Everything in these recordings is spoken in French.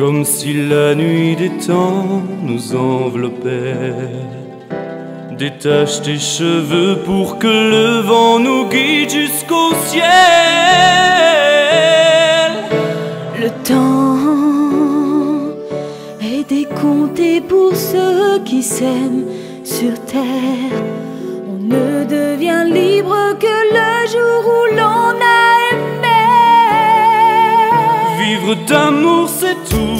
comme si la nuit des temps nous enveloppait. Détache tes cheveux pour que le vent nous guide jusqu'au ciel. Le temps est décompté pour ceux qui s'aiment sur terre. On ne devient libre que le jour où l'on a aimé. Vivre d'amour, c'est tout.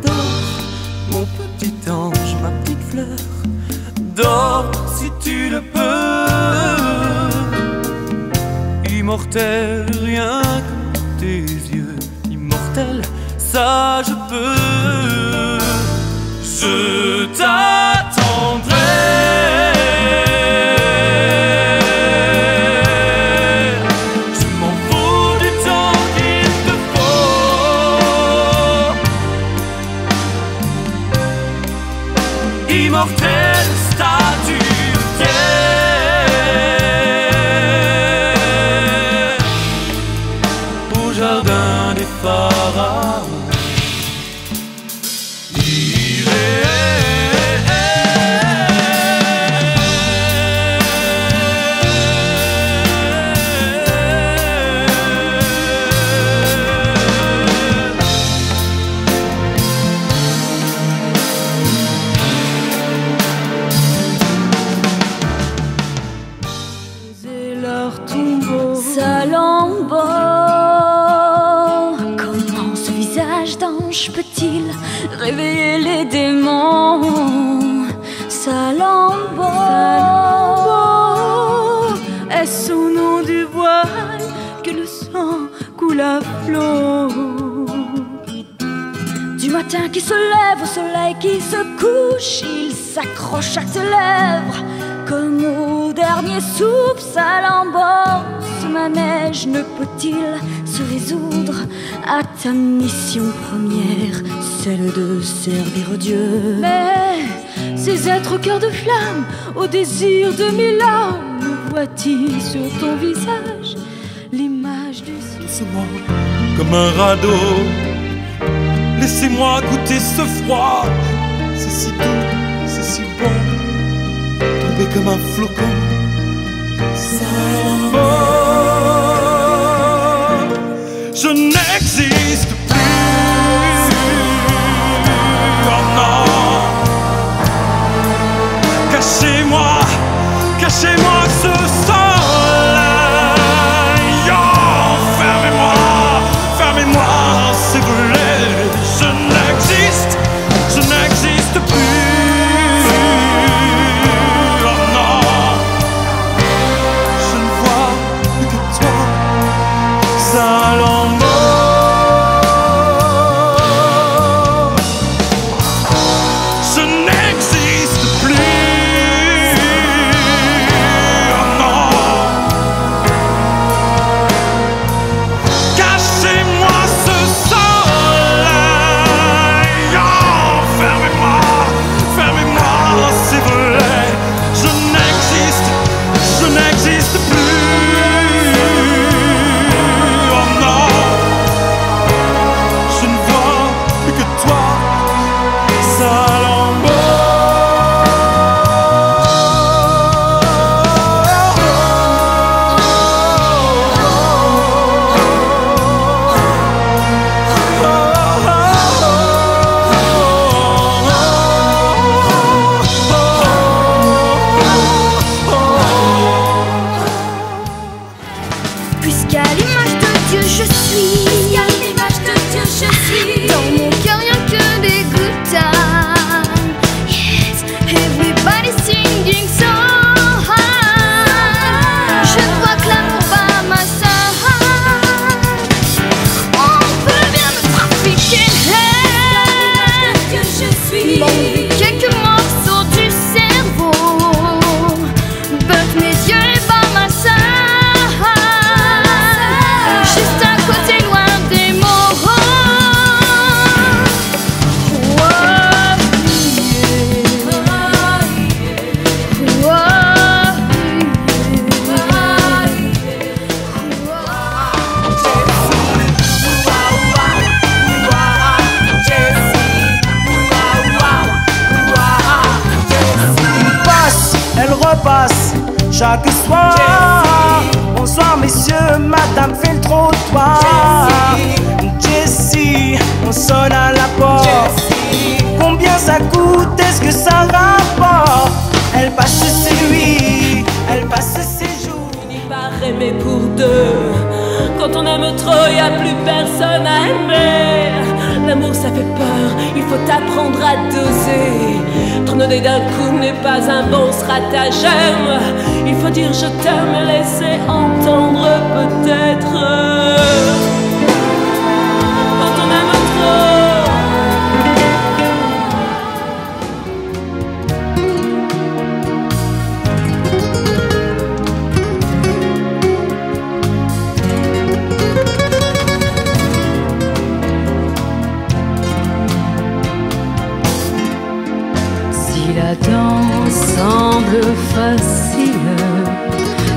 Dors, mon petit ange, ma petite fleur. Dors si tu le peux. Immortel, rien que pour tes yeux. Immortel, ça je peux. Je t'attendrai. Immortelle statue de terre au jardin des pharaons. Leur tombeau Salammbô. Comment ce visage d'ange peut-il réveiller les démons? Salammbô, est-ce au nom du voile que le sang coule à flot? Du matin qui se lève au soleil qui se couche, il s'accroche à tes lèvres comme au dernier souffle. Salammbô, ce manège ne peut-il se résoudre à ta mission première, celle de servir Dieu? Mais ces êtres au cœur de flamme, au désir de mille âmes, vois-tu sur ton visage l'image du ciel? Doucement, comme un radeau, laissez-moi goûter ce froid. C'est si doux, c'est si bon, tomber comme un flocon. Salammbô, je n'existe plus. Oh non, cachez-moi, cachez-moi ce soleil. Oh, fermez-moi, fermez-moi ces volets. Je n'existe plus. Salammbô, je n'existe plus. chaque soir. Bonsoir messieurs, madame fait le trottoir. Jessie, on sonne à la porte. Combien ça coûte, est-ce que ça rapporte? Elle passe ses nuits, elle passe ses jours. Fini par aimer pour deux. Quand on aime trop, y a plus personne à aimer. L'amour ça fait peur, il faut apprendre à doser. Trop donner d'un coup n'est pas un bon stratagème. Il faut dire je t'aime et laisser entendre peut-être. Quand on aime trop. La danse semble facile,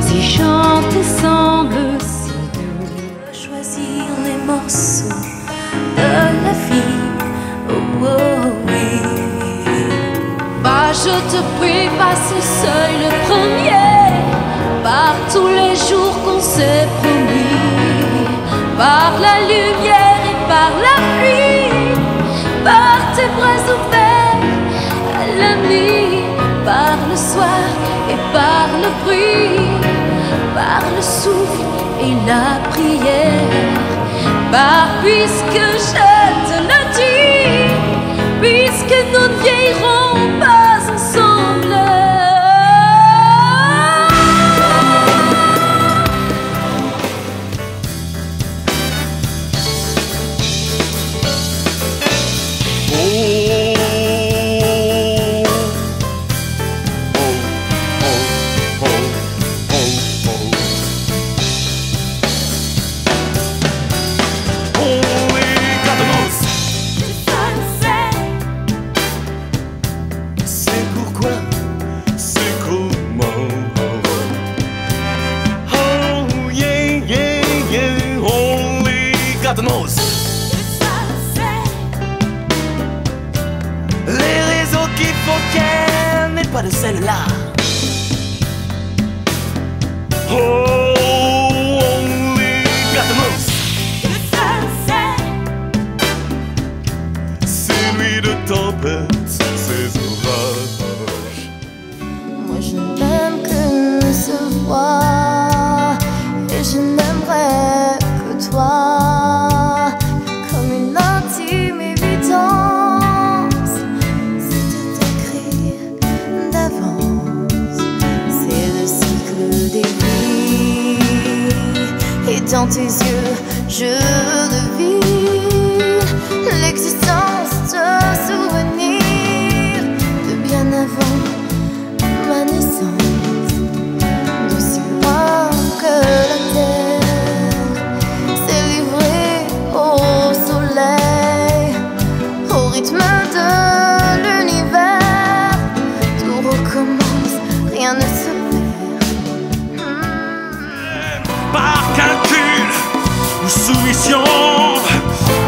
si chanter semble si doux. Choisir les morceaux de la vie, oh, oh, oui. Bah je te prie, passe ce seuil le premier, par tous les jours qu'on s'est promis, par la lumière et par la pluie, par tes bras ouverts la nuit, par le soir et par le bruit, par le souffle et la prière, par puisque je te le dis, puisque nous ne vieillirons pas ensemble. Les réseaux qu'il faut qu'elle n'est pas de celle-là. Oh, only got the most. C'est nuit de tempête, ces orages. Moi je n'aime que nous se voir, et je n'aimerais que toi, comme une intime évidence. C'était écrit d'avance, c'est le cycle des vies, et dans tes yeux je devine l'existence d'un souvenir de bien avant ma naissance, d'aussi loin que la terre s'est livrée au soleil, au rythme de l'univers. Tout recommence, rien ne se perd. Par calcul ou soumission,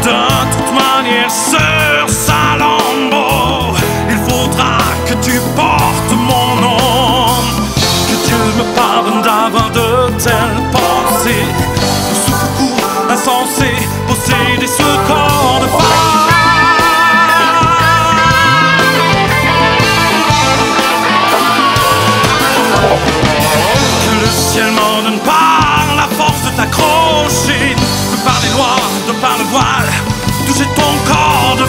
de toute manière sur Salambo, il faudra que tu portes mon nom. Que Dieu me pardonne d'avoir de telles pensées, le souffle court, insensé, posséder ce corps de femme. Que le ciel m'en donne par la force de t'accrocher, que par les lois, de par le voile, toucher ton corps de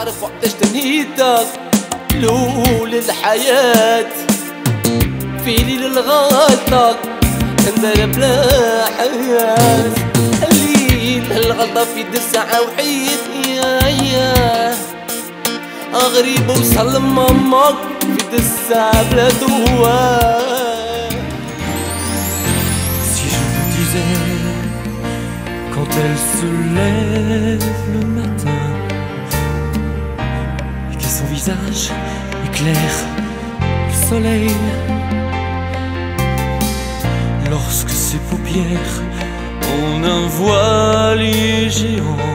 تعرف وقتاش تنهيتك لول الحياة في ليل الغلطة تندر بلا حياة الليل الغلطة في دسعة وحيد يا غريب وصل مامك في دسعة بلا دواء. Si je vous disais quand elle se lève le matin et que son visage éclaire le soleil, lorsque ses paupières en un voile géant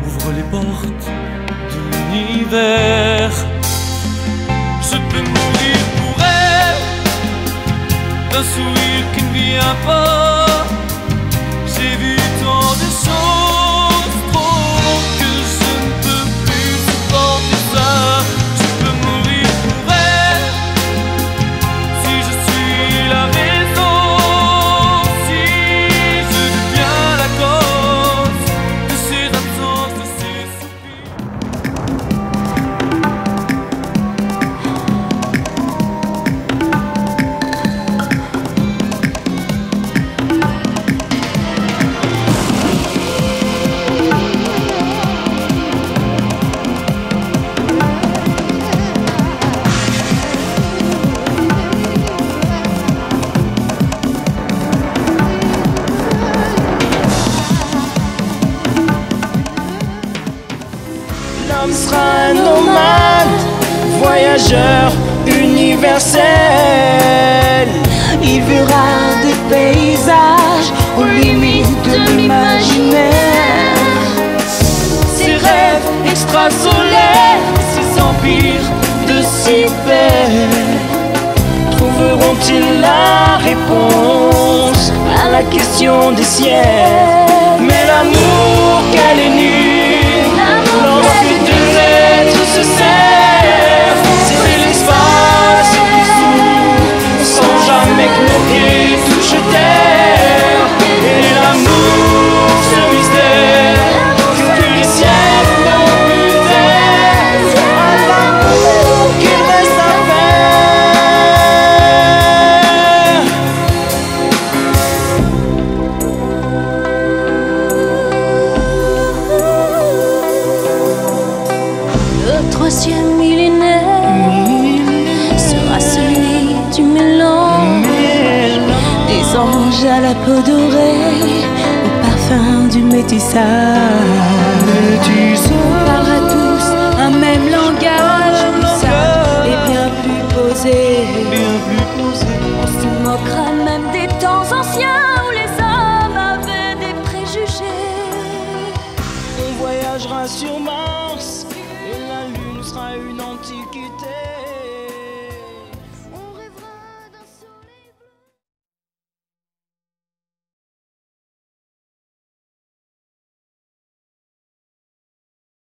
ouvrent les portes de l'univers, je peux mourir pour elle, d'un sourire qui ne vient pas. J'ai vu tant de choses trop que je ne peux plus supporter ça. Je peux mourir pour elle si je suis la raison, si je deviens la cause de ces absences, de ces L'homme sera un nomade, voyageur universel. Il verra des paysages aux limites de l'imaginaire. Ses rêves extrasolaires, ses empires de cyber, trouveront-ils la réponse à la question des siècles? Mais l'amour qu'elle est nue, lorsque deux êtres se serrent, c'est l'espace qui s'ouvre sans jamais que nos pieds touchent terre. Et l'amour, ce mystère que les siècles n'ont pu taire, à l'amour qu'il reste à Le troisième millénaire sera celui du mélange des anges à la peau dorée, au parfum du métissage. On parlera tous un même langage, plus simple et bien plus posé. On se moquera même des temps anciens où les hommes avaient des préjugés. On voyagera sur Mars et la Lune sera une antiquité.